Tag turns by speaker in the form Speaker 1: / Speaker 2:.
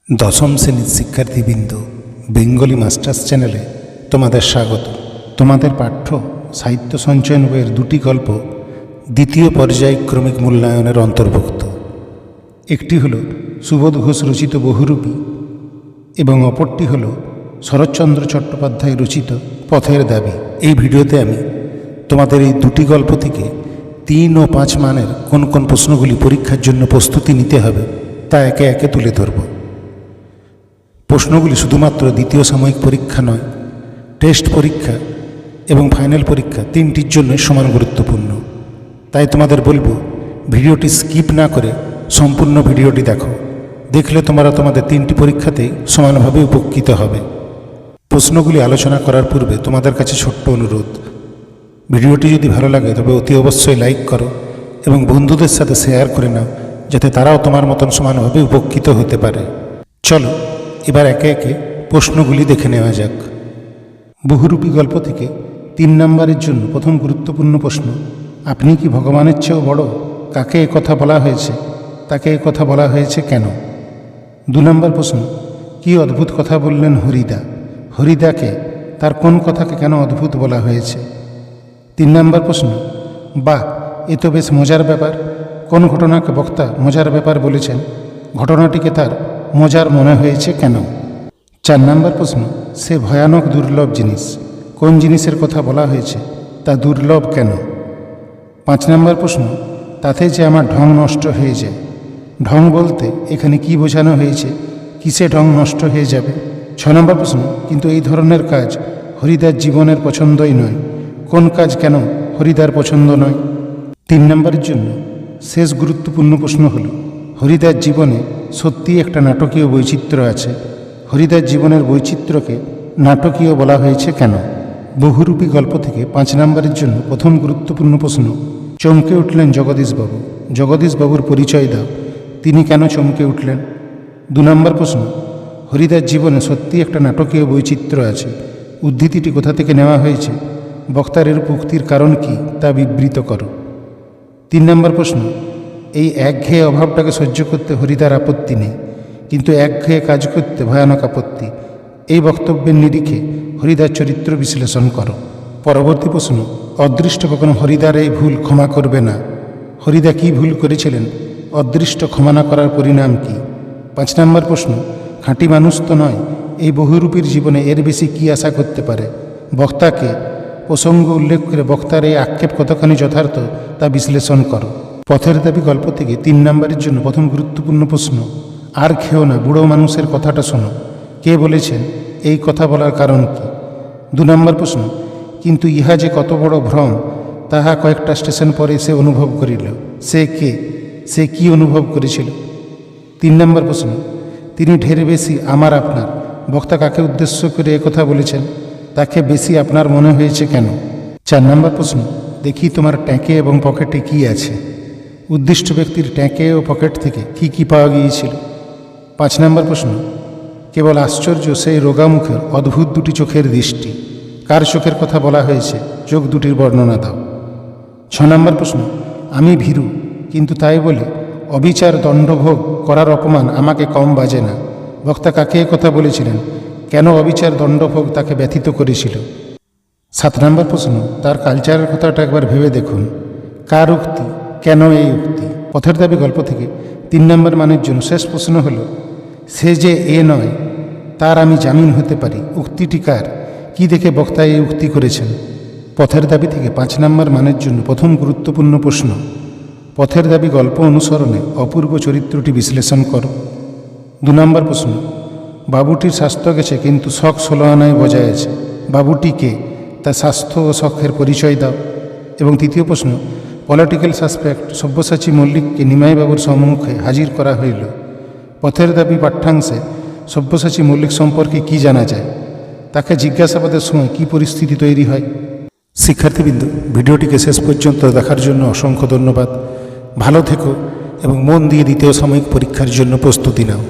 Speaker 1: দশম শ্রেণীর শিক্ষার্থীবৃন্দ, বেঙ্গলি মাস্টার্স চ্যানেলে তোমাদের স্বাগত। তোমাদের পাঠ্য সাহিত্য সঞ্চয়ন বইয়ের দুটি গল্প দ্বিতীয় পর্যায়ক্রমিক মূল্যায়নের অন্তর্ভুক্ত। একটি হল সুবোধ ঘোষ রচিত বহুরূপী এবং অপরটি হল শরৎচন্দ্র চট্টোপাধ্যায় রচিত পথের দাবি। এই ভিডিওতে আমি তোমাদের এই দুটি গল্প থেকে 3 ও 5 মানের কোন কোন প্রশ্নগুলি পরীক্ষার জন্য প্রস্তুতি নিতে হবে তা একে একে তুলে ধরব। প্রশ্নগুলি শুধুমাত্র দ্বিতীয় সাময়িক পরীক্ষা নয়, টেস্ট পরীক্ষা এবং ফাইনাল পরীক্ষা তিনটির জন্যই সমান গুরুত্বপূর্ণ। তাই তোমাদের বলবো, ভিডিওটি স্কিপ না করে সম্পূর্ণ ভিডিওটি দেখো। দেখলে তোমরা তোমাদের তিনটি পরীক্ষাতেই সমানভাবে উপকৃত হবে। প্রশ্নগুলি আলোচনা করার পূর্বে তোমাদের কাছে ছোট্ট অনুরোধ, ভিডিওটি যদি ভালো লাগে তবে অতি অবশ্যই লাইক করো এবং বন্ধুদের সাথে শেয়ার করে নাও, যাতে তারাও তোমার মতন সমানভাবে উপকৃত হতে পারে। চলো এবার একে একে প্রশ্নগুলি দেখে নেওয়া যাক। বহুরূপী গল্প থেকে 3 নম্বরের জন্য প্রথম গুরুত্বপূর্ণ প্রশ্ন, আপনি কি ভগবানের চেয়েও বড়? কাকে কথা বলা হয়েছে? তাকে কথা বলা হয়েছে কেন? 2 নম্বর প্রশ্ন, কি অদ্ভুত কথা বললেন হরিদা? হরিদাকে তার কোন কথাকে কেন অদ্ভুত বলা হয়েছে? 3 নম্বর প্রশ্ন, বাহ, এ তো বেশ মজার ব্যাপার। কোন ঘটনাকে বক্তা মজার ব্যাপার বলেছেন? ঘটনাটিকে তার মজার মনে হয়েছে কেন? 4 নম্বর প্রশ্ন, সে ভয়ানক দুর্লভ জিনিস। কোন জিনিসের কথা বলা হয়েছে? তা দুর্লভ কেন? 5 নম্বর প্রশ্ন, তাতে যে আমার ঢং নষ্ট হয়ে যায়। ঢং বলতে এখানে কি বোঝানো হয়েছে? কিসে ঢং নষ্ট হয়ে যাবে? 6 নম্বর প্রশ্ন, কিন্তু এই ধরনের কাজ হরিদার জীবনের পছন্দই নয়। কোন কাজ কেন হরিদার পছন্দ নয়? 3 নম্বরের জন্য শেষ গুরুত্বপূর্ণ প্রশ্ন হল, হরিদার জীবনে সত্যি একটা নাটকীয় বৈচিত্র্য আছে। হরিদার জীবনের বৈচিত্র্যকে নাটকীয় বলা হয়েছে কেন? বহুরূপী গল্প থেকে 5 নম্বরের জন্য প্রথম গুরুত্বপূর্ণ প্রশ্ন, চমকে উঠলেন জগদীশবাবু। জগদীশবাবুর পরিচয় দাও, তিনি কেন চমকে উঠলেন? 2 নম্বর প্রশ্ন, হরিদার জীবনে সত্যি একটা নাটকীয় বৈচিত্র্য আছে। উদ্ধৃতিটি কোথা থেকে নেওয়া হয়েছে? বক্তার এর উক্তির কারণ কি তা বিবৃত করো। 3 নম্বর প্রশ্ন, এই একঘেয়ে অভাবটাকে সহ্য করতে হরিদার আপত্তি নেই, কিন্তু একঘেয়ে কাজ করতে ভয়ানক আপত্তি। এই বক্তব্যের নিরিখে হরিদার চরিত্র বিশ্লেষণ করো। পরবর্তী প্রশ্ন, অদৃষ্ট কখনো হরিদার এই ভুল ক্ষমা করবে না। হরিদা কি ভুল করেছিলেন? অদৃষ্ট ক্ষমা না করার পরিণাম কি? 5 নম্বর প্রশ্ন, খাঁটি মানুষ তো নয়, এই বহুরূপীর জীবনে এর বেশি কি আশা করতে পারে? বক্তাকে প্রসঙ্গ উল্লেখ করে বক্তার এই আক্ষেপ কতখানি যথার্থ তা বিশ্লেষণ করো। পথের দাবি গল্প থেকে 3 নম্বরের জন্য প্রথম গুরুত্বপূর্ণ প্রশ্ন, আর খেও না, বুড়ো মানুষের কথাটা শোনো। কে বলেছেন? এই কথা বলার কারণ কি? 2 নম্বর প্রশ্ন, কিন্তু ইহা যে কত বড় ভ্রম তাহা কয়েকটা স্টেশন পরে সে অনুভব করিল। সে কে? সে কি অনুভব করেছিল? 3 নম্বর প্রশ্ন, তিনি ঢের বেশি আমার আপনার। বক্তা কাকে উদ্দেশ্য করে একথা বলেছেন? তাকে বেশি আপনার মনে হয়েছে কেন? 4 নম্বর প্রশ্ন, দেখি তোমার ট্যাঁকে এবং পকেটে কি আছে? উদ্দিষ্ট ব্যক্তির ট্যাঁকে ও পকেট থেকে কি কি পাওয়া গিয়েছিল? 5 নম্বর প্রশ্ন, কেবল আশ্চর্য সেই রোগামুখের অদ্ভুত 2টি চোখের দৃষ্টি। কার চোখের কথা বলা হয়েছে? চোখ দুটির বর্ণনা দাও। 6 নম্বর প্রশ্ন, আমি ভীরু, কিন্তু তাই বলে অবিচার দণ্ডভোগ করার অপমান আমাকে কম বাজে না। বক্তা কাকে কথা বলেছিলেন? কেন অবিচার দণ্ডভোগ তাকে ব্যথিত করেছিল? 7 নম্বর প্রশ্ন, তার কালচারের কথাটা একবার ভেবে দেখুন। কার উক্তি? কেন এই উক্তি? পথের দাবি গল্প থেকে 3 নম্বর মানের জন্য শেষ প্রশ্ন হল, সে যে এ নয় তার আমি জামিন হতে পারি। উক্তিটি কার? কি দেখে বক্তা এই উক্তি করেছেন? পথের দাবি থেকে 5 নম্বর মানের জন্য প্রথম গুরুত্বপূর্ণ প্রশ্ন, পথের দাবি গল্প অনুসরণে অপূর্ব চরিত্রটি বিশ্লেষণ করো। 2 নম্বর প্রশ্ন, বাবুটির স্বাস্থ্য গেছে কিন্তু শখ 16 আনায় বজায় আছে। বাবুটি কে? তার স্বাস্থ্য ও শখের পরিচয় দাও। এবং 3য় প্রশ্ন, পলিটিক্যাল সাসপেক্ট সব্যসাচী মল্লিককে নিমাইবাবুর সম্মুখে হাজির করা হইল। পথের দাবি পাঠ্যাংশে সব্যসাচী মল্লিক সম্পর্কে কি জানা যায়? তাকে জিজ্ঞাসাবাদের সময় কি পরিস্থিতি তৈরি হয়? শিক্ষার্থীবৃন্দ, ভিডিওটিকে শেষ পর্যন্ত দেখার জন্য অসংখ্য ধন্যবাদ। ভালো থেকো এবং মন দিয়ে দ্বিতীয় সাময়িক পরীক্ষার জন্য প্রস্তুতি নাও।